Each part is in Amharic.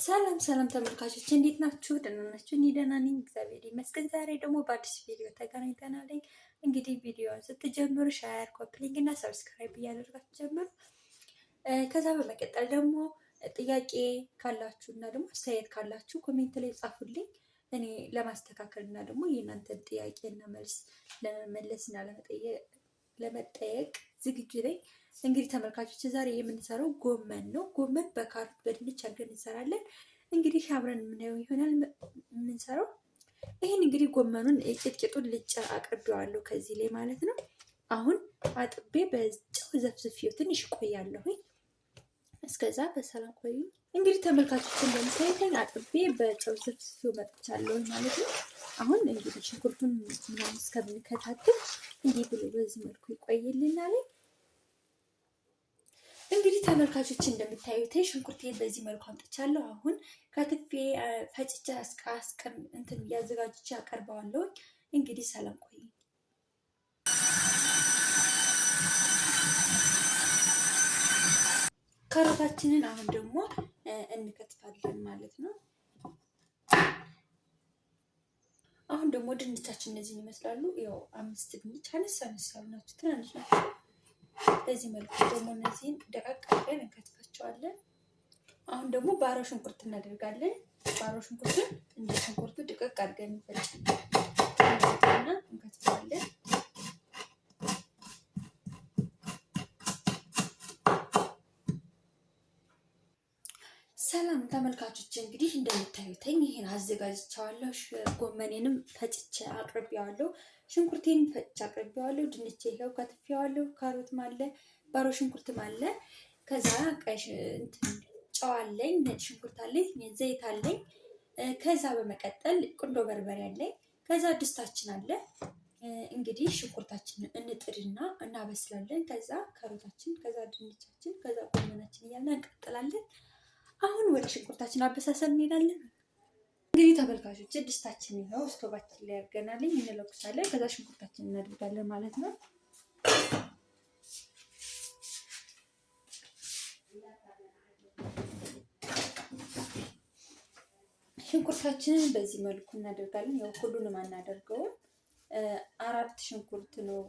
ሰላም ሰላም ተመልካቾች እንዴት ናችሁ? ደህና ናችሁ? እኔ ደህና ነኝ፣ እግዚአብሔር ይመስገን። ዛሬ ደግሞ በአዲስ ቪዲዮ ተገናኝተናል። እንግዲህ ቪዲዮውን ስትጀምሩ ሼር፣ ኮፒ ሊንክ እና ሰብስክራይብ እያደረጋችሁ ጀምሩ። ከዛ በመቀጠል ደግሞ ጥያቄ ካላችሁ እና ደግሞ አስተያየት ካላችሁ ኮሜንት ላይ ጻፉልኝ። እኔ ለማስተካከል እና ደግሞ የእናንተን ጥያቄ እና መልስ ለመመለስ እና ለመጠየቅ ዝግጁ ነኝ። እንግዲህ ተመልካቾች ዛሬ የምንሰራው ጎመን ነው። ጎመን በካሮት በድንች አድርገን እንሰራለን። እንግዲህ አብረን የምናየው ይሆናል የምንሰራው። ይህን እንግዲህ ጎመኑን ቂጥቂጡን ልጬ አቅርቤዋለሁ ከዚህ ላይ ማለት ነው። አሁን አጥቤ በጨው ዘፍዝፌው ትንሽ ቆያለሁኝ። እስከዛ በሰላም ቆዩ። እንግዲህ ተመልካቾች እንደምታዩት አጥቤ በጨው ዘፍዝፌው መጥቻለሁ ማለት ነው። አሁን እንግዲህ ሽንኩርቱን ምናምን እስከምንከታተል እንዲህ ብሎ በዚህ መልኩ ይቆይልናል። እንግዲህ ተመልካቾች እንደምታዩት ሽንኩርቴን በዚህ መልኩ አምጥቻለሁ። አሁን ከትፌ ፈጭቼ እንትን እያዘጋጅቼ አቀርበዋለሁ። እንግዲህ ሰላም ቆይ። ካሮታችንን አሁን ደግሞ እንከትፋለን ማለት ነው። አሁን ደግሞ ድንቻችን እነዚህን ይመስላሉ። ያው 5 ድንች አነሳ ያሉ ናቸው፣ ትናንሽ ናቸው። በዚህ መልኩ ደግሞ እነዚህን ደቃቅ አድርገን እንከትፋቸዋለን። አሁን ደግሞ ባሮ ሽንኩርት እናደርጋለን። ባሮ ሽንኩርቱን እንደ ሽንኩርቱ ደቃቅ አድርገን እንፈጭና እንከትፋለን። ሰላም ተመልካቾች እንግዲህ እንደምታዩትኝ ይሄን አዘጋጅቻለሁ። ጎመኔንም ፈጭቼ አቅርቤዋለሁ። ሽንኩርቴን ፈጭቼ አቅርቤዋለሁ። ድንቼ ይኸው ከትፌዋለሁ። ካሮትም አለ፣ ባሮ ሽንኩርትም አለ። ከዛ ጨው አለኝ፣ ነጭ ሽንኩርት አለኝ፣ ዘይት አለኝ። ከዛ በመቀጠል ቁንዶ በርበሬ አለኝ። ከዛ ድስታችን አለ። እንግዲህ ሽንኩርታችንን እንጥድና እናበስላለን። ከዛ ካሮታችን፣ ከዛ ድንቻችን፣ ከዛ ጎመናችን እያልን እንቀጥላለን። አሁን ወደ ሽንኩርታችን አበሳሰል እንሄዳለን። እንግዲህ ተመልካቾች ድስታችን ይኸው ስቶቫችን ላይ አድርገናል። እንለኩሳለን። ከዛ ሽንኩርታችን እናደርጋለን ማለት ነው። ሽንኩርታችንን በዚህ መልኩ እናደርጋለን። ያው ሁሉንም አናደርገውም። 4 ሽንኩርት ነው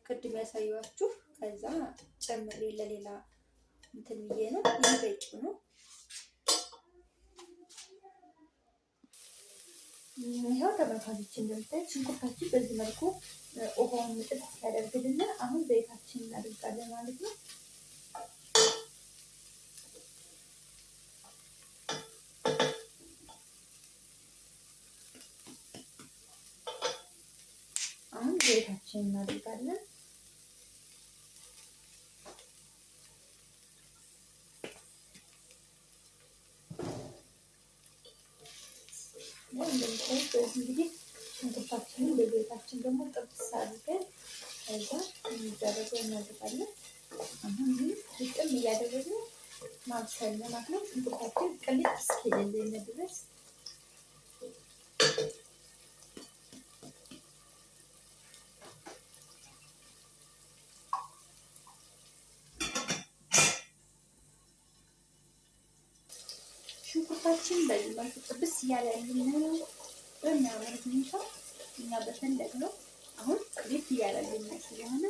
ቅድም ያሳየኋችሁ። ከዛ ጨምሬ ለሌላ እንትን ብዬ ነው። ይህ በቂ ነው። ይኸው ተመልካቾች እንደምታዩት ሽንኩርታችን በዚህ መልኩ ውሃውን ምጥጥ ያደርግልና አሁን ዘይታችን እናደርጋለን ማለት ነው። አሁን ዘይታችን እናደርጋለን። እንደምታዩት በዚህ እንግዲህ ሽንኩርታችንን በዘይታችን ደግሞ ጥብስ አድርገን ከዛ የሚደረገው እናደርጋለን። አሁን ግጥም እያደረግን ማብሰል ማለት ነው። ሽንኩርታችን ቅልጥ እስኪልልን ድረስ ሽንኩርታችን በዚህ መልኩ ጥብስ እያለልን ነው። በሚያምር ሁኔታ እኛ በፈለግነው አሁን ጥብስ እያለልን ስለሆነ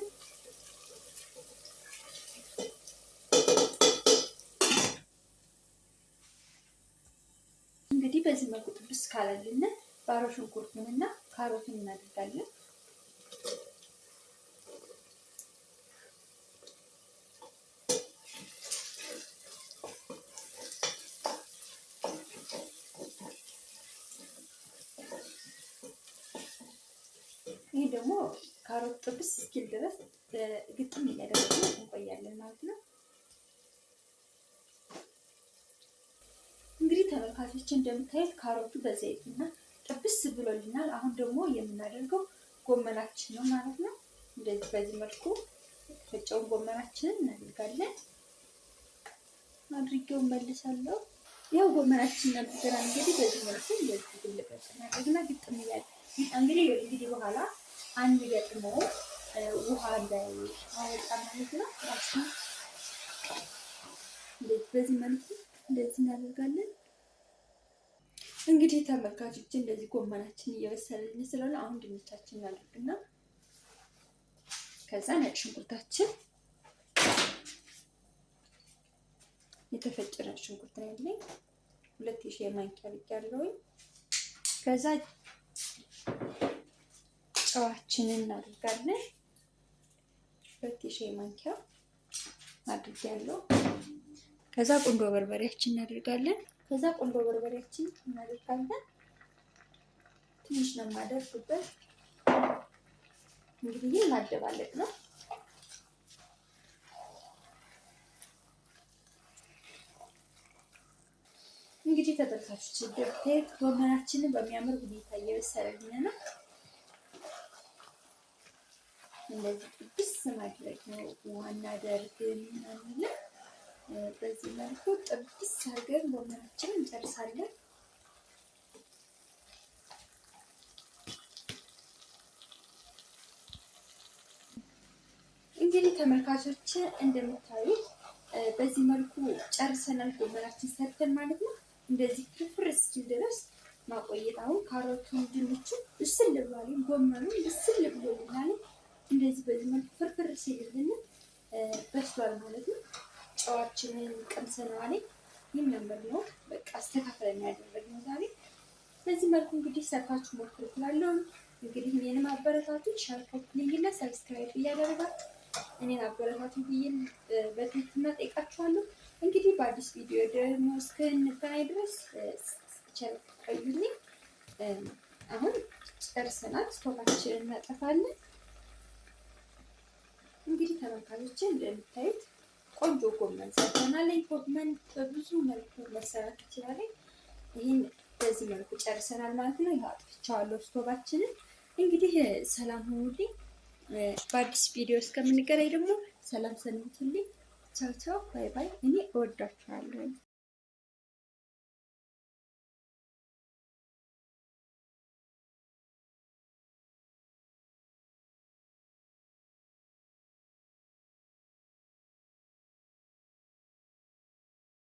እንግዲህ በዚህ መልኩ ጥብስ ካለልን ባሮ ሽንኩርቱንና ካሮቱን እናደርጋለን። ይህ ደግሞ ካሮት ጥብስ እስኪል ድረስ ግጥም እያደረግን እንቆያለን ማለት ነው። እንግዲህ ተመልካቾች እንደምታዩት ካሮቱ በዘይትና ጥብስ ብሎልናል። አሁን ደግሞ የምናደርገው ጎመናችን ነው ማለት ነው። እንደዚህ በዚህ መልኩ የተፈጨውን ጎመናችንን እናደርጋለን። አድርጌው መልሳለሁ። ያው ጎመናችን ነበር እንግዲህ በዚህ መልኩ እንደዚህ ግልበጥና ግጥም እያለ እንግዲህ በኋላ አንድ ገጥሞ ውሃ እንዳይወጣ ማለት ነው። በዚህ መልኩ እንደዚህ እናደርጋለን። እንግዲህ ተመልካቾች እንደዚህ ጎመናችን እየበሰለልን ስለሆነ አሁን ድንቻችን እናደርግና ከዛ ነጭ ሽንኩርታችን የተፈጨ ነጭ ሽንኩርት ነው ያለኝ 2 የሻይ ማንኪያ አድርጌያለሁ። ከዛ ጨዋችንን እናደርጋለን 2 የሻይ ማንኪያ አድርጌያለሁ። ከዛ ቁንዶ በርበሬያችን እናደርጋለን። ትንሽ ነው የማደርግበት። እንግዲህ ማደባለቅ ነው። እንግዲህ ተመልካቾች እንደምታዩት ጎመናችንን በሚያምር ሁኔታ እየበሰለልን ነው። እንደዚህ ጥብስ ማድረግ ነው ዋና ደርግን አለ። በዚህ መልኩ ጥብስ አድርገን ጎመናችንን እንጨርሳለን። እንግዲህ ተመልካቾች እንደምታዩት በዚህ መልኩ ጨርሰናል ጎመናችን ሰርተን ማለት ነው። እንደዚህ ፍርፍር እስኪል ድረስ ማቆየት። አሁን ካሮቱን ድንቹ ብስል ብሏል፣ ጎመኑን ብስል ብሎልናል። እንደዚህ በዚህ መልኩ ፍርፍር ሲልልን በስሏል ማለት ነው። ጨዋችንን ቀምሰናል። የሚያምር ነው። በቃ አስተካክለን ያደረግነው ዛሬ። በዚህ መልኩ እንግዲህ ሰርታችሁ ሞክሩት እላለሁ። እንግዲህ እኔንም አበረታቱኝ፣ ሼር፣ ኮፒ እና ሰብስክራይብ እያደረጋችሁ እኔን አበረታቱኝ ብዬ በትህትና ጠይቃችኋለሁ። እንግዲህ በአዲስ ቪዲዮ ደግሞ እስክንገናኝ ድረስ ቸር ቆዩልኝ። አሁን ጨርሰናል። ስቶቫችንን እናጠፋለን። እንግዲህ ተመልካቾች እንደምታዩት ቆንጆ ጎመን ሰርተናል። ጎመን በብዙ መልኩ መሰራት ይችላል። ይህን በዚህ መልኩ ጨርሰናል ማለት ነው። ይኸው አጥፍቼዋለሁ ስቶቫችንን። እንግዲህ ሰላም ሁኑልኝ። በአዲስ ቪዲዮ እስከምንገናኝ ደግሞ ሰላም ሰንብቱልኝ። ቻው ቻው፣ ባይ ባይ። እኔ እወዳችኋለሁ።